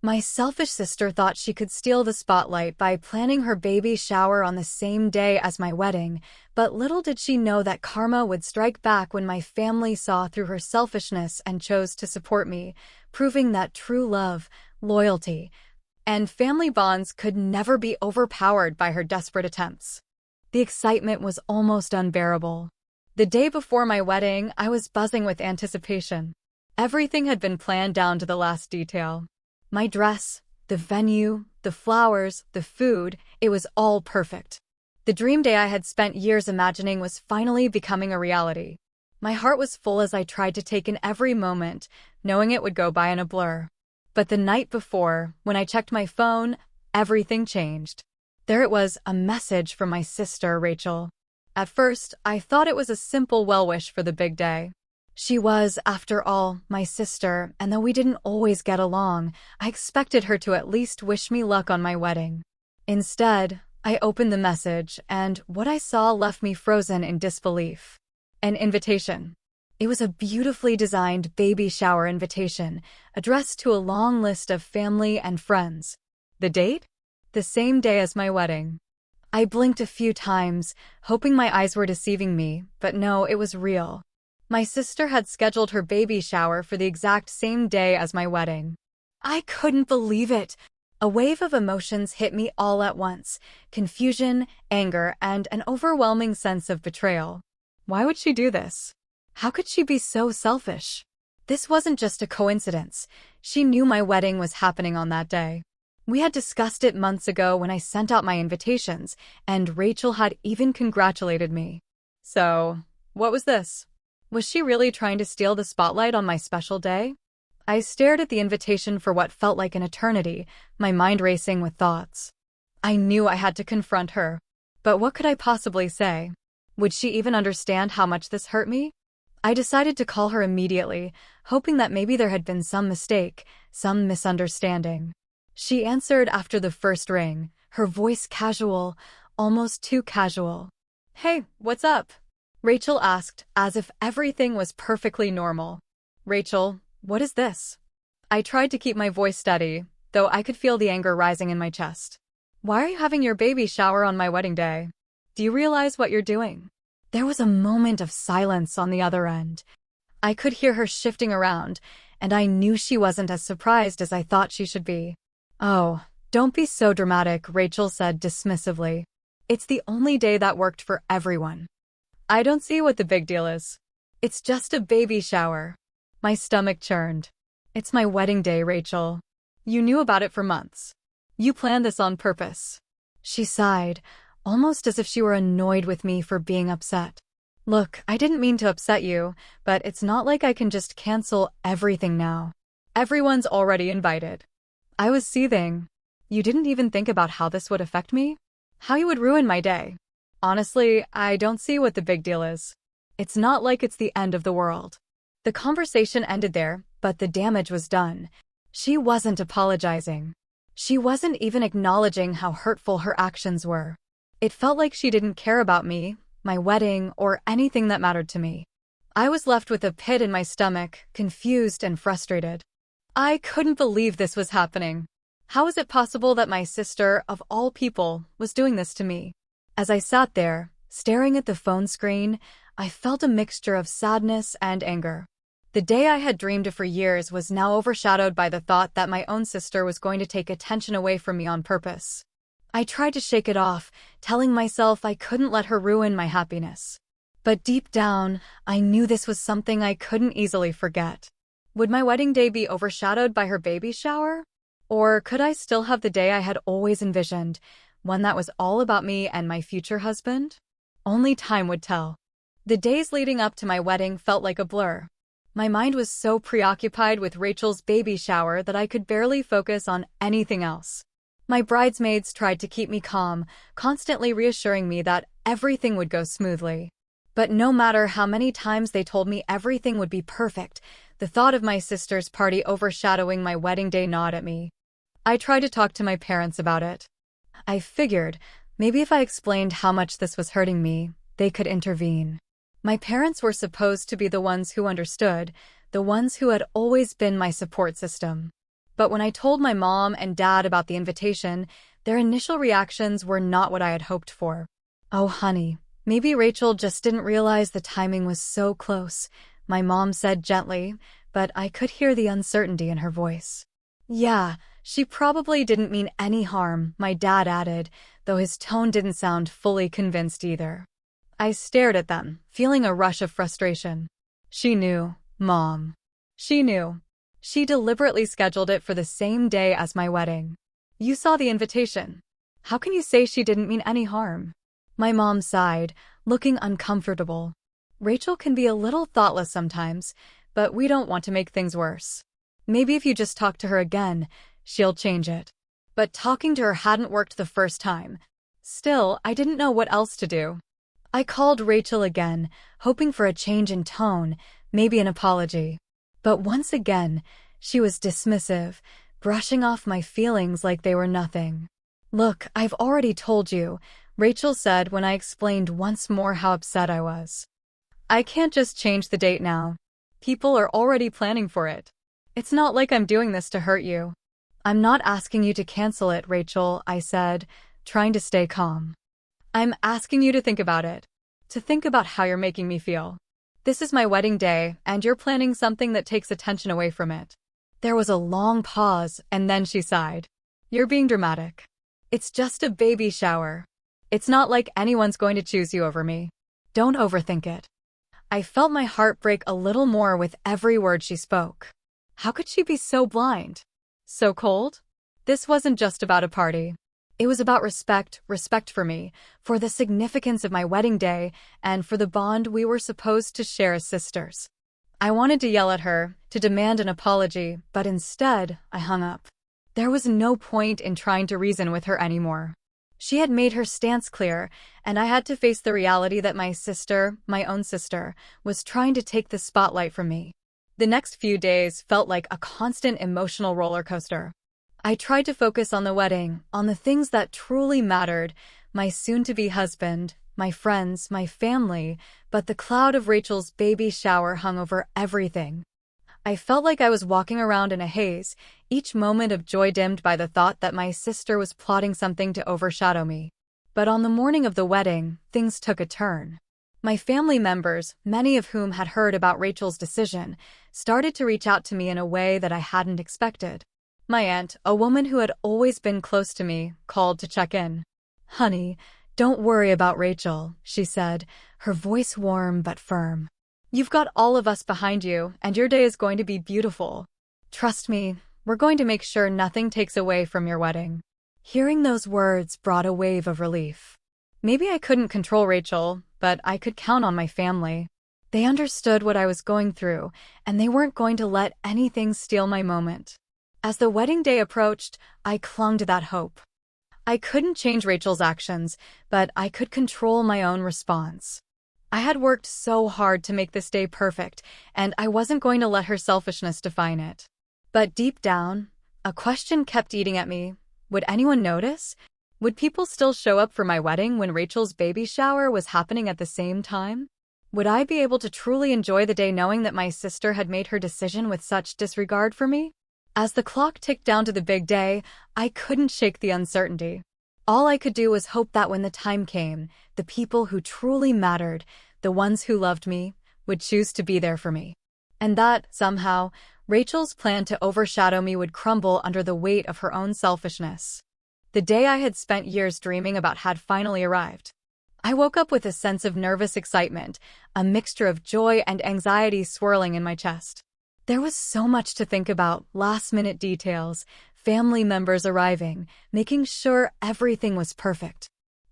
My selfish sister thought she could steal the spotlight by planning her baby shower on the same day as my wedding, but little did she know that karma would strike back when my family saw through her selfishness and chose to support me, proving that true love, loyalty, and family bonds could never be overpowered by her desperate attempts. The excitement was almost unbearable. The day before my wedding, I was buzzing with anticipation. Everything had been planned down to the last detail. My dress, the venue, the flowers, the food, it was all perfect. The dream day I had spent years imagining was finally becoming a reality. My heart was full as I tried to take in every moment, knowing it would go by in a blur. But the night before, when I checked my phone, everything changed. There it was, a message from my sister, Rachel. At first, I thought it was a simple well-wish for the big day. She was, after all, my sister, and though we didn't always get along, I expected her to at least wish me luck on my wedding. Instead, I opened the message, and what I saw left me frozen in disbelief. An invitation. It was a beautifully designed baby shower invitation, addressed to a long list of family and friends. The date? The same day as my wedding. I blinked a few times, hoping my eyes were deceiving me, but no, it was real. My sister had scheduled her baby shower for the exact same day as my wedding. I couldn't believe it. A wave of emotions hit me all at once: confusion, anger, and an overwhelming sense of betrayal. Why would she do this? How could she be so selfish? This wasn't just a coincidence. She knew my wedding was happening on that day. We had discussed it months ago when I sent out my invitations, and Rachel had even congratulated me. So, what was this? Was she really trying to steal the spotlight on my special day? I stared at the invitation for what felt like an eternity, my mind racing with thoughts. I knew I had to confront her. But what could I possibly say? Would she even understand how much this hurt me? I decided to call her immediately, hoping that maybe there had been some mistake, some misunderstanding. She answered after the first ring, her voice casual, almost too casual. "Hey, what's up?" Rachel asked, as if everything was perfectly normal. "Rachel, what is this?" I tried to keep my voice steady, though I could feel the anger rising in my chest. "Why are you having your baby shower on my wedding day? Do you realize what you're doing?" There was a moment of silence on the other end. I could hear her shifting around, and I knew she wasn't as surprised as I thought she should be. "Oh, don't be so dramatic," Rachel said dismissively. "It's the only day that worked for everyone. I don't see what the big deal is. It's just a baby shower." My stomach churned. "It's my wedding day, Rachel. You knew about it for months. You planned this on purpose." She sighed, almost as if she were annoyed with me for being upset. "Look, I didn't mean to upset you, but it's not like I can just cancel everything now. Everyone's already invited." I was seething. "You didn't even think about how this would affect me? How you would ruin my day? Honestly, I don't see what the big deal is. It's not like it's the end of the world." The conversation ended there, but the damage was done. She wasn't apologizing. She wasn't even acknowledging how hurtful her actions were. It felt like she didn't care about me, my wedding, or anything that mattered to me. I was left with a pit in my stomach, confused and frustrated. I couldn't believe this was happening. How was it possible that my sister, of all people, was doing this to me? As I sat there, staring at the phone screen, I felt a mixture of sadness and anger. The day I had dreamed of for years was now overshadowed by the thought that my own sister was going to take attention away from me on purpose. I tried to shake it off, telling myself I couldn't let her ruin my happiness. But deep down, I knew this was something I couldn't easily forget. Would my wedding day be overshadowed by her baby shower? Or could I still have the day I had always envisioned, one that was all about me and my future husband? Only time would tell. The days leading up to my wedding felt like a blur. My mind was so preoccupied with Rachel's baby shower that I could barely focus on anything else. My bridesmaids tried to keep me calm, constantly reassuring me that everything would go smoothly. But no matter how many times they told me everything would be perfect, the thought of my sister's party overshadowing my wedding day gnawed at me. I tried to talk to my parents about it. I figured, maybe if I explained how much this was hurting me, they could intervene. My parents were supposed to be the ones who understood, the ones who had always been my support system. But when I told my mom and dad about the invitation, their initial reactions were not what I had hoped for. "Oh, honey, maybe Rachel just didn't realize the timing was so close," my mom said gently, but I could hear the uncertainty in her voice. "Yeah, she probably didn't mean any harm," my dad added, though his tone didn't sound fully convinced either. I stared at them, feeling a rush of frustration. She knew, Mom. She knew. She deliberately scheduled it for the same day as my wedding. "You saw the invitation. How can you say she didn't mean any harm?" My mom sighed, looking uncomfortable. "Rachel can be a little thoughtless sometimes, but we don't want to make things worse. Maybe if you just talk to her again, she'll change it." But talking to her hadn't worked the first time. Still, I didn't know what else to do. I called Rachel again, hoping for a change in tone, maybe an apology. But once again, she was dismissive, brushing off my feelings like they were nothing. "Look, I've already told you," Rachel said when I explained once more how upset I was. "I can't just change the date now. People are already planning for it. It's not like I'm doing this to hurt you." "I'm not asking you to cancel it, Rachel," I said, trying to stay calm. "I'm asking you to think about it. To think about how you're making me feel. This is my wedding day, and you're planning something that takes attention away from it." There was a long pause, and then she sighed. "You're being dramatic. It's just a baby shower. It's not like anyone's going to choose you over me. Don't overthink it." I felt my heart break a little more with every word she spoke. How could she be so blind? So cold? This wasn't just about a party. It was about respect for me, for the significance of my wedding day, and for the bond we were supposed to share as sisters. I wanted to yell at her, to demand an apology, but instead, I hung up. There was no point in trying to reason with her anymore. She had made her stance clear, and I had to face the reality that my sister, my own sister, was trying to take the spotlight from me. The next few days felt like a constant emotional roller coaster. I tried to focus on the wedding, on the things that truly mattered, my soon-to-be husband, my friends, my family, but the cloud of Rachel's baby shower hung over everything. I felt like I was walking around in a haze, each moment of joy dimmed by the thought that my sister was plotting something to overshadow me. But on the morning of the wedding, things took a turn. My family members, many of whom had heard about Rachel's decision, started to reach out to me in a way that I hadn't expected. My aunt, a woman who had always been close to me, called to check in. "Honey, don't worry about Rachel," she said, her voice warm but firm. "You've got all of us behind you, and your day is going to be beautiful. Trust me, we're going to make sure nothing takes away from your wedding." Hearing those words brought a wave of relief. Maybe I couldn't control Rachel, but I could count on my family. They understood what I was going through, and they weren't going to let anything steal my moment. As the wedding day approached, I clung to that hope. I couldn't change Rachel's actions, but I could control my own response. I had worked so hard to make this day perfect, and I wasn't going to let her selfishness define it. But deep down, a question kept eating at me. Would anyone notice? Would people still show up for my wedding when Rachel's baby shower was happening at the same time? Would I be able to truly enjoy the day knowing that my sister had made her decision with such disregard for me? As the clock ticked down to the big day, I couldn't shake the uncertainty. All I could do was hope that when the time came, the people who truly mattered, the ones who loved me, would choose to be there for me. And that, somehow, Rachel's plan to overshadow me would crumble under the weight of her own selfishness. The day I had spent years dreaming about had finally arrived. I woke up with a sense of nervous excitement, a mixture of joy and anxiety swirling in my chest. There was so much to think about, last-minute details, family members arriving, making sure everything was perfect.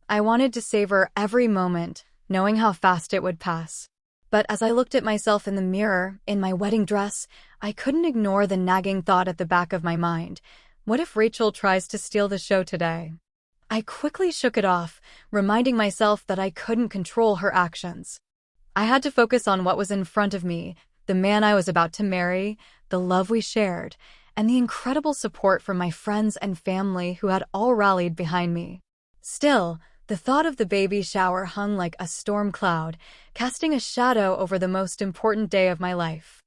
I wanted to savor every moment, knowing how fast it would pass. But as I looked at myself in the mirror, in my wedding dress, I couldn't ignore the nagging thought at the back of my mind. What if Rachel tries to steal the show today? I quickly shook it off, reminding myself that I couldn't control her actions. I had to focus on what was in front of me, the man I was about to marry, the love we shared, and the incredible support from my friends and family who had all rallied behind me. Still, the thought of the baby shower hung like a storm cloud, casting a shadow over the most important day of my life.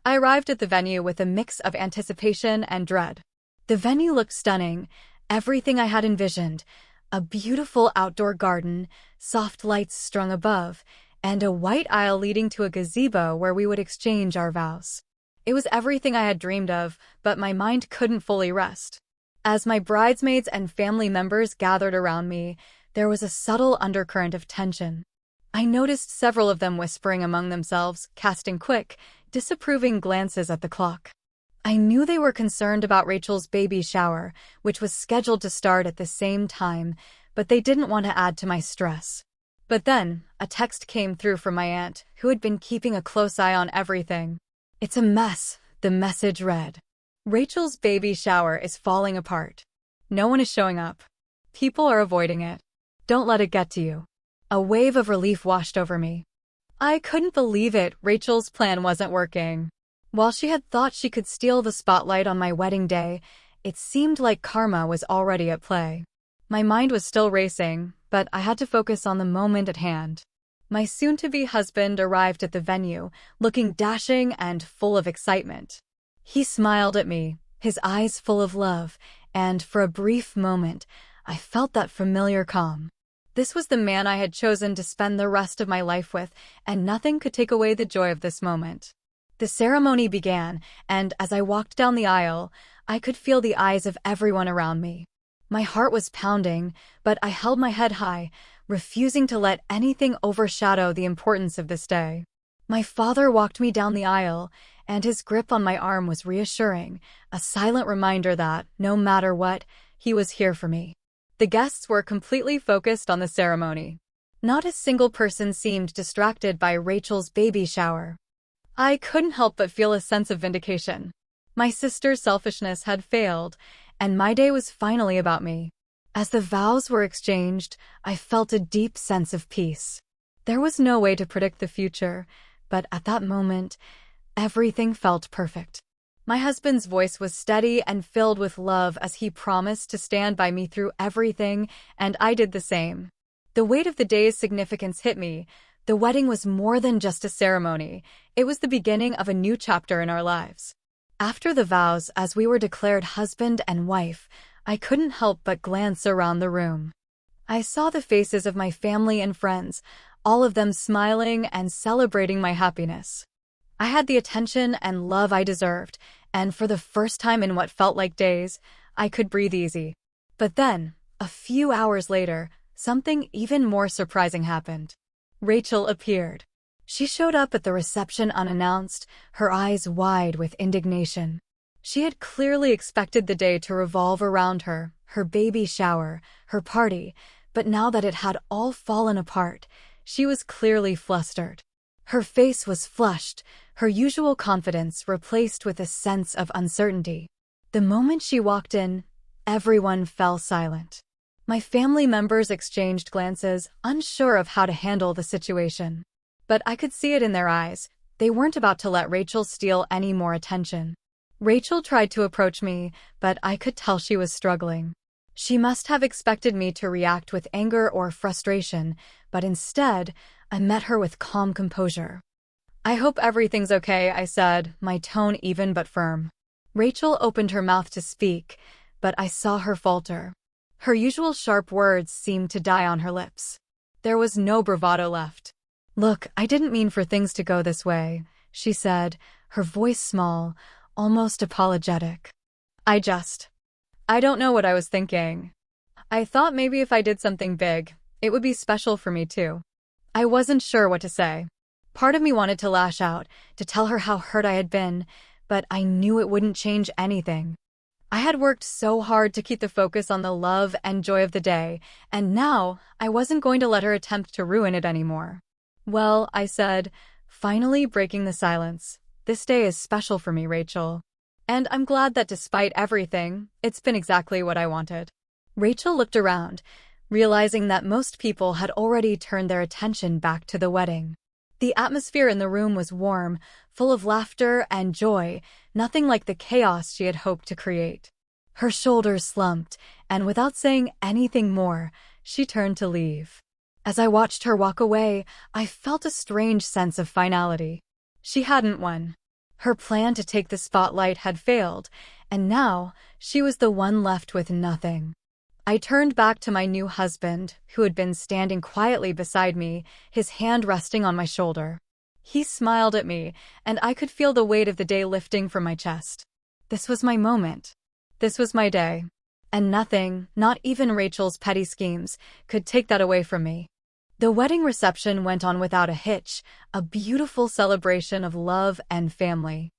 I arrived at the venue with a mix of anticipation and dread. The venue looked stunning, everything I had envisioned: a beautiful outdoor garden, soft lights strung above, and a white aisle leading to a gazebo where we would exchange our vows. It was everything I had dreamed of, but my mind couldn't fully rest. As my bridesmaids and family members gathered around me, there was a subtle undercurrent of tension. I noticed several of them whispering among themselves, casting quick, disapproving glances at the clock. I knew they were concerned about Rachel's baby shower, which was scheduled to start at the same time, but they didn't want to add to my stress. But then, a text came through from my aunt, who had been keeping a close eye on everything. "It's a mess," the message read. "Rachel's baby shower is falling apart. No one is showing up. People are avoiding it. Don't let it get to you." A wave of relief washed over me. I couldn't believe it. Rachel's plan wasn't working. While she had thought she could steal the spotlight on my wedding day, it seemed like karma was already at play. My mind was still racing, but I had to focus on the moment at hand. My soon-to-be husband arrived at the venue, looking dashing and full of excitement. He smiled at me, his eyes full of love, and for a brief moment, I felt that familiar calm. This was the man I had chosen to spend the rest of my life with, and nothing could take away the joy of this moment. The ceremony began, and as I walked down the aisle, I could feel the eyes of everyone around me. My heart was pounding, but I held my head high, refusing to let anything overshadow the importance of this day. My father walked me down the aisle, and his grip on my arm was reassuring, a silent reminder that, no matter what, he was here for me. The guests were completely focused on the ceremony. Not a single person seemed distracted by Rachel's baby shower. I couldn't help but feel a sense of vindication. My sister's selfishness had failed, and my day was finally about me. As the vows were exchanged, I felt a deep sense of peace. There was no way to predict the future, but at that moment, everything felt perfect. My husband's voice was steady and filled with love as he promised to stand by me through everything, and I did the same. The weight of the day's significance hit me. The wedding was more than just a ceremony. It was the beginning of a new chapter in our lives. After the vows, as we were declared husband and wife, I couldn't help but glance around the room. I saw the faces of my family and friends, all of them smiling and celebrating my happiness. I had the attention and love I deserved, and for the first time in what felt like days, I could breathe easy. But then, a few hours later, something even more surprising happened. Rachel appeared. She showed up at the reception unannounced, her eyes wide with indignation. She had clearly expected the day to revolve around her, her baby shower, her party, but now that it had all fallen apart, she was clearly flustered. Her face was flushed, her usual confidence replaced with a sense of uncertainty. The moment she walked in, everyone fell silent. My family members exchanged glances, unsure of how to handle the situation. But I could see it in their eyes. They weren't about to let Rachel steal any more attention. Rachel tried to approach me, but I could tell she was struggling. She must have expected me to react with anger or frustration, but instead, I met her with calm composure. "I hope everything's okay," I said, my tone even but firm. Rachel opened her mouth to speak, but I saw her falter. Her usual sharp words seemed to die on her lips. There was no bravado left. "Look, I didn't mean for things to go this way," she said, her voice small, almost apologetic. I don't know what I was thinking. I thought maybe if I did something big, it would be special for me too." I wasn't sure what to say. Part of me wanted to lash out, to tell her how hurt I had been, but I knew it wouldn't change anything. I had worked so hard to keep the focus on the love and joy of the day, and now I wasn't going to let her attempt to ruin it anymore. "Well," I said, finally breaking the silence, "this day is special for me, Rachel. And I'm glad that despite everything, it's been exactly what I wanted." Rachel looked around, realizing that most people had already turned their attention back to the wedding. The atmosphere in the room was warm, full of laughter and joy, nothing like the chaos she had hoped to create. Her shoulders slumped, and without saying anything more, she turned to leave. As I watched her walk away, I felt a strange sense of finality. She hadn't won. Her plan to take the spotlight had failed, and now she was the one left with nothing. I turned back to my new husband, who had been standing quietly beside me, his hand resting on my shoulder. He smiled at me, and I could feel the weight of the day lifting from my chest. This was my moment. This was my day. And nothing, not even Rachel's petty schemes, could take that away from me. The wedding reception went on without a hitch, a beautiful celebration of love and family.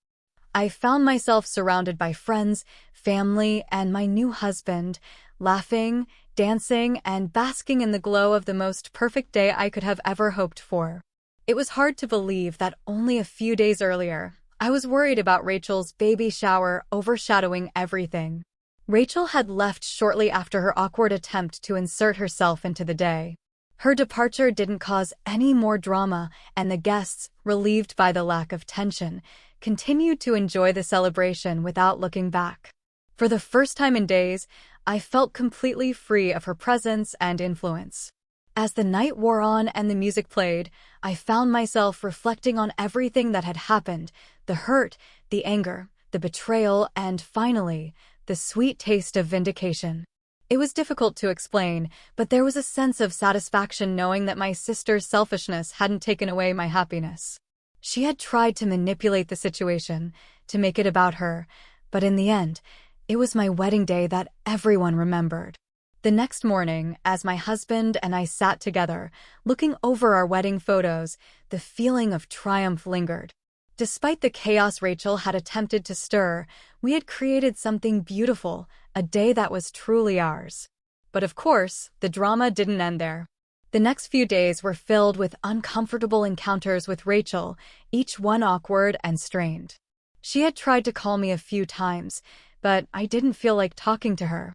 I found myself surrounded by friends, family, and my new husband, laughing, dancing, and basking in the glow of the most perfect day I could have ever hoped for. It was hard to believe that only a few days earlier, I was worried about Rachel's baby shower overshadowing everything. Rachel had left shortly after her awkward attempt to insert herself into the day. Her departure didn't cause any more drama, and the guests, relieved by the lack of tension, continued to enjoy the celebration without looking back. For the first time in days, I felt completely free of her presence and influence. As the night wore on and the music played, I found myself reflecting on everything that had happened, the hurt, the anger, the betrayal, and finally, the sweet taste of vindication. It was difficult to explain, but there was a sense of satisfaction knowing that my sister's selfishness hadn't taken away my happiness. She had tried to manipulate the situation, to make it about her, but in the end, it was my wedding day that everyone remembered. The next morning, as my husband and I sat together, looking over our wedding photos, the feeling of triumph lingered. Despite the chaos Rachel had attempted to stir, we had created something beautiful, a day that was truly ours. But of course, the drama didn't end there. The next few days were filled with uncomfortable encounters with Rachel, each one awkward and strained. She had tried to call me a few times, but I didn't feel like talking to her.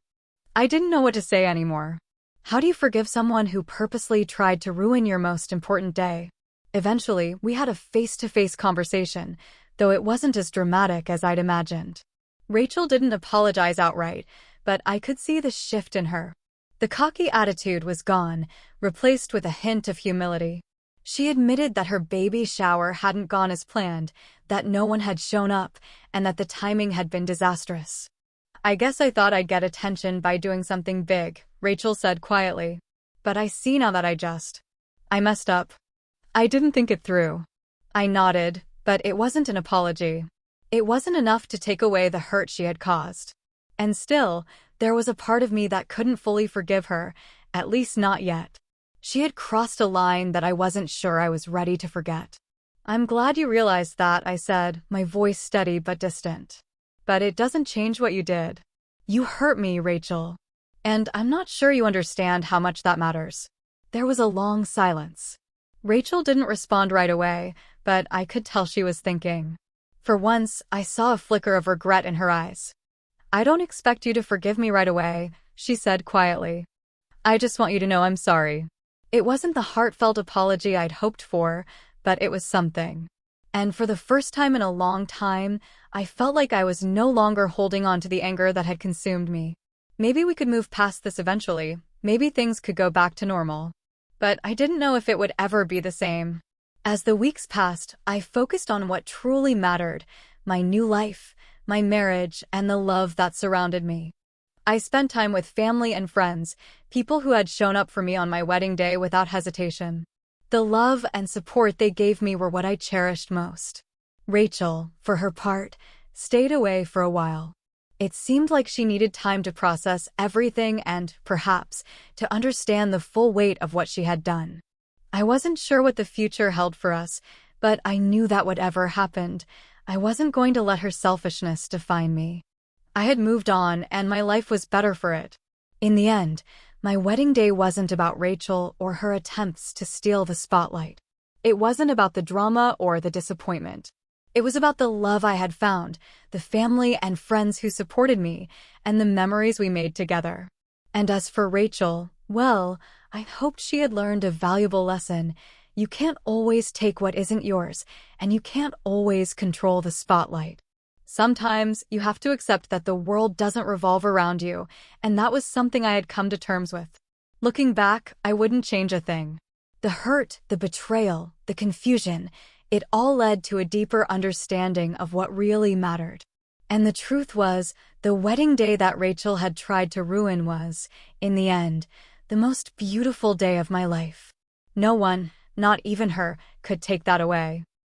I didn't know what to say anymore. How do you forgive someone who purposely tried to ruin your most important day? Eventually, we had a face-to-face conversation, though it wasn't as dramatic as I'd imagined. Rachel didn't apologize outright, but I could see the shift in her. The cocky attitude was gone, replaced with a hint of humility. She admitted that her baby shower hadn't gone as planned, that no one had shown up, and that the timing had been disastrous. "I guess I thought I'd get attention by doing something big," Rachel said quietly. "But I see now that I messed up. I didn't think it through." I nodded, but it wasn't an apology. It wasn't enough to take away the hurt she had caused. And still, there was a part of me that couldn't fully forgive her, at least not yet. She had crossed a line that I wasn't sure I was ready to forget. "I'm glad you realized that," I said, my voice steady but distant. "But it doesn't change what you did. You hurt me, Rachel. And I'm not sure you understand how much that matters." There was a long silence. Rachel didn't respond right away, but I could tell she was thinking. For once, I saw a flicker of regret in her eyes. "I don't expect you to forgive me right away," she said quietly. "I just want you to know I'm sorry." It wasn't the heartfelt apology I'd hoped for, but it was something. And for the first time in a long time, I felt like I was no longer holding on to the anger that had consumed me. Maybe we could move past this eventually. Maybe things could go back to normal. But I didn't know if it would ever be the same. As the weeks passed, I focused on what truly mattered: my new life, my marriage, and the love that surrounded me. I spent time with family and friends, people who had shown up for me on my wedding day without hesitation. The love and support they gave me were what I cherished most. Rachel, for her part, stayed away for a while. It seemed like she needed time to process everything and, perhaps, to understand the full weight of what she had done. I wasn't sure what the future held for us, but I knew that whatever happened, I wasn't going to let her selfishness define me. I had moved on, and my life was better for it. In the end, my wedding day wasn't about Rachel or her attempts to steal the spotlight. It wasn't about the drama or the disappointment. It was about the love I had found, the family and friends who supported me, and the memories we made together. And as for Rachel, well, I hoped she had learned a valuable lesson. You can't always take what isn't yours, and you can't always control the spotlight. Sometimes you have to accept that the world doesn't revolve around you, and that was something I had come to terms with. Looking back, I wouldn't change a thing. The hurt, the betrayal, the confusion, It all led to a deeper understanding of what really mattered. And the truth was, the wedding day that Rachel had tried to ruin was, in the end, the most beautiful day of my life. No one, not even her, could take that away.